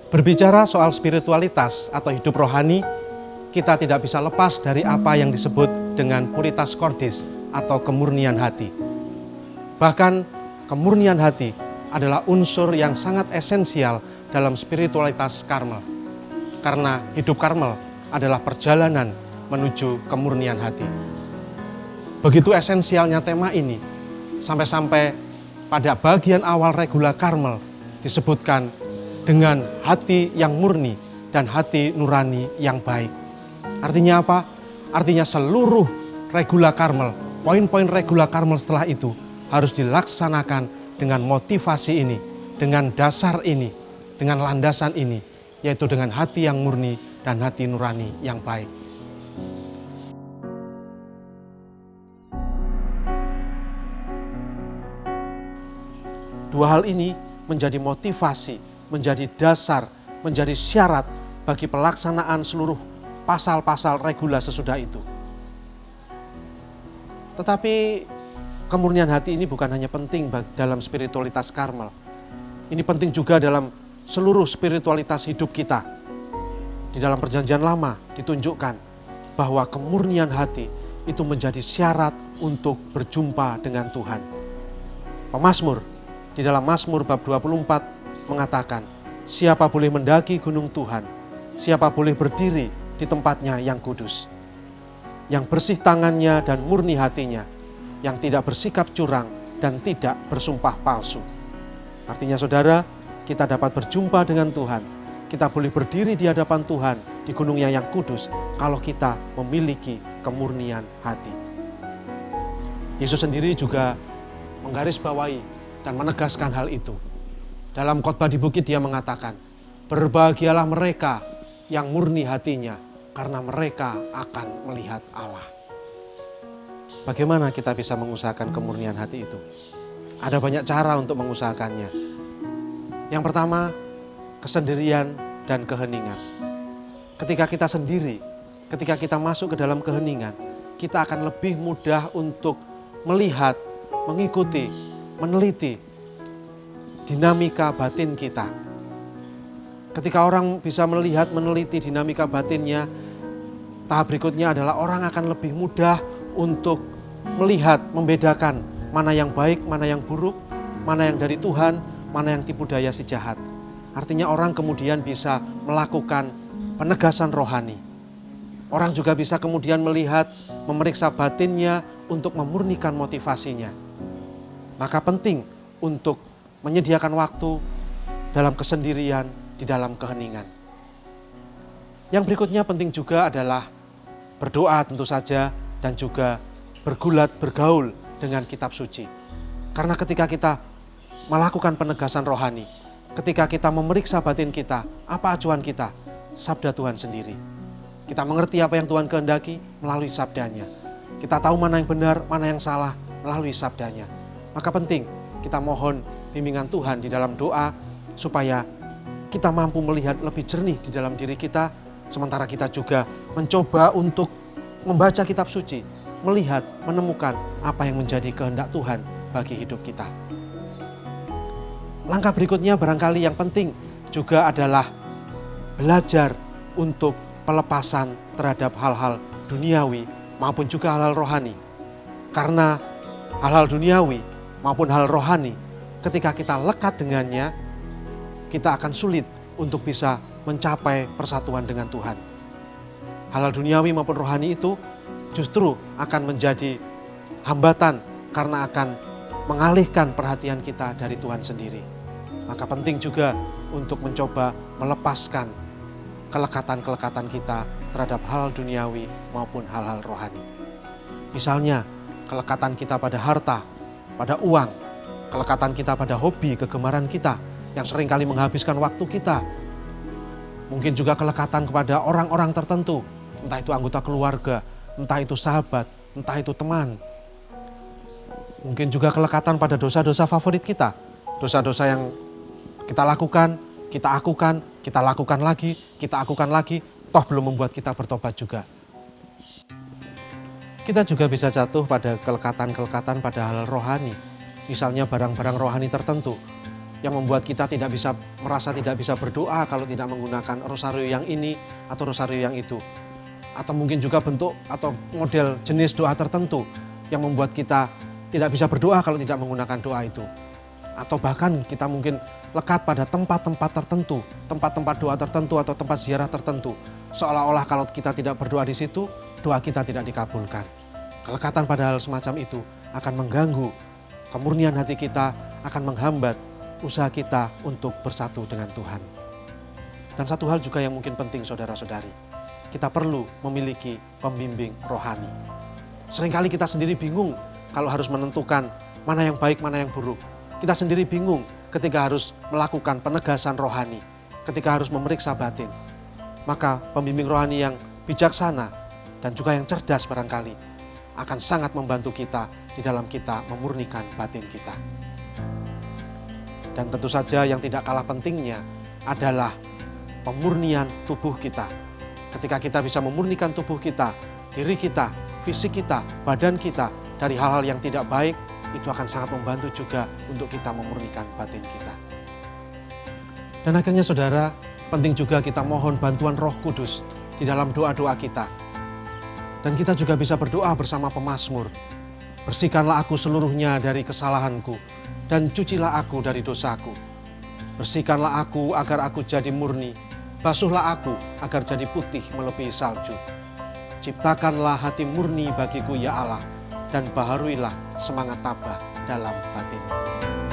Berbicara soal spiritualitas atau hidup rohani, kita tidak bisa lepas dari apa yang disebut dengan puritas cordis atau kemurnian hati. Bahkan kemurnian hati adalah unsur yang sangat esensial dalam spiritualitas Karmel. Karena hidup Karmel adalah perjalanan menuju kemurnian hati. Begitu esensialnya tema ini, sampai-sampai pada bagian awal regula Karmel disebutkan dengan hati yang murni dan hati nurani yang baik. Artinya apa? Artinya seluruh regula Karmel, poin-poin regula Karmel setelah itu harus dilaksanakan dengan motivasi ini, dengan dasar ini, dengan landasan ini, yaitu dengan hati yang murni dan hati nurani yang baik. Dua hal ini menjadi motivasi, menjadi dasar, menjadi syarat bagi pelaksanaan seluruh pasal-pasal regula sesudah itu. Tetapi kemurnian hati ini bukan hanya penting dalam spiritualitas Karmel. Ini penting juga dalam seluruh spiritualitas hidup kita. Di dalam Perjanjian Lama ditunjukkan bahwa kemurnian hati itu menjadi syarat untuk berjumpa dengan Tuhan. Pemazmur di dalam Mazmur bab 24 mengatakan, siapa boleh mendaki gunung Tuhan, siapa boleh berdiri di tempatnya yang kudus, yang bersih tangannya dan murni hatinya, yang tidak bersikap curang dan tidak bersumpah palsu. Artinya saudara, kita dapat berjumpa dengan Tuhan, kita boleh berdiri di hadapan Tuhan di gunungnya yang kudus kalau kita memiliki kemurnian hati. Yesus sendiri juga menggarisbawahi dan menegaskan hal itu. Dalam khotbah di bukit dia mengatakan, berbahagialah mereka yang murni hatinya, karena mereka akan melihat Allah. Bagaimana kita bisa mengusahakan kemurnian hati itu? Ada banyak cara untuk mengusahakannya. Yang pertama, kesendirian dan keheningan. Ketika kita sendiri, ketika kita masuk ke dalam keheningan, kita akan lebih mudah untuk melihat, mengikuti, meneliti dinamika batin kita. Ketika orang bisa melihat, meneliti dinamika batinnya, tahap berikutnya adalah orang akan lebih mudah untuk melihat, membedakan mana yang baik, mana yang buruk, mana yang dari Tuhan, mana yang tipu daya si jahat. Artinya orang kemudian bisa melakukan penegasan rohani. Orang juga bisa kemudian melihat, memeriksa batinnya untuk memurnikan motivasinya. Maka penting untuk menyediakan waktu dalam kesendirian, di dalam keheningan. Yang berikutnya penting juga adalah berdoa tentu saja dan juga bergulat, bergaul dengan kitab suci. Karena ketika kita melakukan penegasan rohani, ketika kita memeriksa batin kita, apa acuan kita? Sabda Tuhan sendiri. Kita mengerti apa yang Tuhan kehendaki melalui sabdanya. Kita tahu mana yang benar, mana yang salah melalui sabdanya. Maka penting kita mohon bimbingan Tuhan di dalam doa supaya kita mampu melihat lebih jernih di dalam diri kita, sementara kita juga mencoba untuk membaca kitab suci, melihat, menemukan apa yang menjadi kehendak Tuhan bagi hidup kita. Langkah berikutnya barangkali yang penting juga adalah belajar untuk pelepasan terhadap hal-hal duniawi maupun juga hal-hal rohani. Karena hal-hal duniawi maupun hal rohani, ketika kita lekat dengannya, kita akan sulit untuk bisa mencapai persatuan dengan Tuhan. Hal-hal duniawi maupun rohani itu justru akan menjadi hambatan karena akan mengalihkan perhatian kita dari Tuhan sendiri. Maka penting juga untuk mencoba melepaskan kelekatan-kelekatan kita terhadap hal duniawi maupun hal-hal rohani. Misalnya, kelekatan kita pada harta, pada uang, kelekatan kita pada hobi, kegemaran kita yang seringkali menghabiskan waktu kita. Mungkin juga kelekatan kepada orang-orang tertentu, entah itu anggota keluarga, entah itu sahabat, entah itu teman. Mungkin juga kelekatan pada dosa-dosa favorit kita, dosa-dosa yang kita lakukan, kita akukan, kita lakukan lagi, kita akukan lagi, toh belum membuat kita bertobat juga. Kita juga bisa jatuh pada kelekatan-kelekatan pada hal rohani. Misalnya barang-barang rohani tertentu. yang membuat kita merasa tidak bisa berdoa kalau tidak menggunakan rosario yang ini atau rosario yang itu. Atau mungkin juga bentuk atau model jenis doa tertentu yang membuat kita tidak bisa berdoa kalau tidak menggunakan doa itu. Atau bahkan kita mungkin lekat pada tempat-tempat tertentu, tempat-tempat doa tertentu atau tempat ziarah tertentu. Seolah-olah kalau kita tidak berdoa di situ, doa kita tidak dikabulkan. Kelekatan pada hal semacam itu akan mengganggu kemurnian hati kita, akan menghambat usaha kita untuk bersatu dengan Tuhan. Dan satu hal juga yang mungkin penting saudara-saudari, kita perlu memiliki pembimbing rohani. Seringkali kita sendiri bingung kalau harus menentukan mana yang baik, mana yang buruk. Kita sendiri bingung ketika harus melakukan penegasan rohani, ketika harus memeriksa batin. Maka pembimbing rohani yang bijaksana dan juga yang cerdas barangkali akan sangat membantu kita di dalam kita memurnikan batin kita. Dan tentu saja yang tidak kalah pentingnya adalah pemurnian tubuh kita. Ketika kita bisa memurnikan tubuh kita, diri kita, fisik kita, badan kita dari hal-hal yang tidak baik, itu akan sangat membantu juga untuk kita memurnikan batin kita. Dan akhirnya saudara, penting juga kita mohon bantuan Roh Kudus di dalam doa-doa kita. Dan kita juga bisa berdoa bersama pemazmur. Bersihkanlah aku seluruhnya dari kesalahanku, dan cucilah aku dari dosaku. Bersihkanlah aku agar aku jadi murni, basuhlah aku agar jadi putih melebihi salju. Ciptakanlah hati murni bagiku ya Allah, dan baharuilah semangat tabah dalam batin.